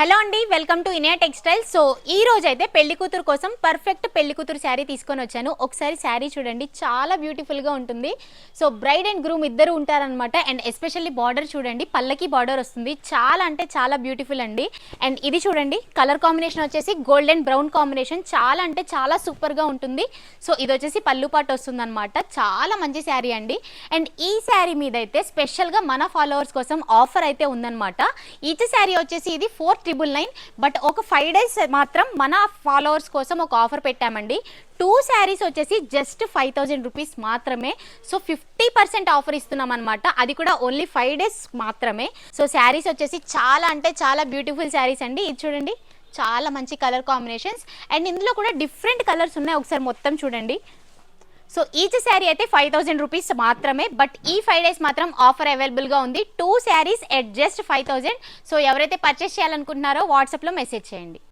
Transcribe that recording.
Hello అండి, welcome to Inaya textile. So ఈ రోజు అయితే పెళ్లి కూతురు కోసం పర్ఫెక్ట్ పెళ్లి కూతురు శారీ తీసుకొని వచ్చాను. ఒకసారి శారీ చూడండి, చాలా బ్యూటిఫుల్గా ఉంటుంది. సో బ్రైడ్ అండ్ గ్రూమ్ ఇద్దరు ఉంటారనమాట. అండ్ ఎస్పెషల్లీ బార్డర్ చూడండి, పల్లకి బార్డర్ వస్తుంది. చాలా అంటే చాలా బ్యూటిఫుల్ అండి. అండ్ ఇది చూడండి, కలర్ కాంబినేషన్ వచ్చేసి గోల్డ్ అండ్ బ్రౌన్ కాంబినేషన్. చాలా అంటే చాలా సూపర్గా ఉంటుంది. సో ఇది వచ్చేసి పళ్ళు పాటు వస్తుంది అనమాట. చాలా మంచి శారీ అండి. అండ్ ఈ శారీ మీద అయితే స్పెషల్గా మన ఫాలోవర్స్ కోసం ఆఫర్ అయితే ఉందన్నమాట. ఈచ్ శారీ వచ్చేసి ఇది 4,999. బట్ ఒక 5 days మాత్రం మన ఫాలోవర్స్ కోసం ఒక ఆఫర్ పెట్టామండి. 2 శారీస్ వచ్చేసి జస్ట్ 5,000 రూపీస్ మాత్రమే. సో 50% ఆఫర్ ఇస్తున్నాం అనమాట. అది కూడా ఓన్లీ 5 days మాత్రమే. సో శారీస్ వచ్చేసి చాలా అంటే చాలా బ్యూటిఫుల్ శారీస్ అండి. ఇది చూడండి, చాలా మంచి కలర్ కాంబినేషన్స్. అండ్ ఇందులో కూడా డిఫరెంట్ కలర్స్ ఉన్నాయి. ఒకసారి మొత్తం చూడండి. సో ఈచ్ శారీ అయితే 5,000 రూపీస్ మాత్రమే. బట్ ఈ 5 days మాత్రం ఆఫర్ అవైలబుల్గా ఉంది. 2 శారీస్ ఎట్ జస్ట్ 5,000. సో ఎవరైతే పర్చేస్ చేయాలనుకుంటున్నారో వాట్సాప్లో మెసేజ్ చేయండి.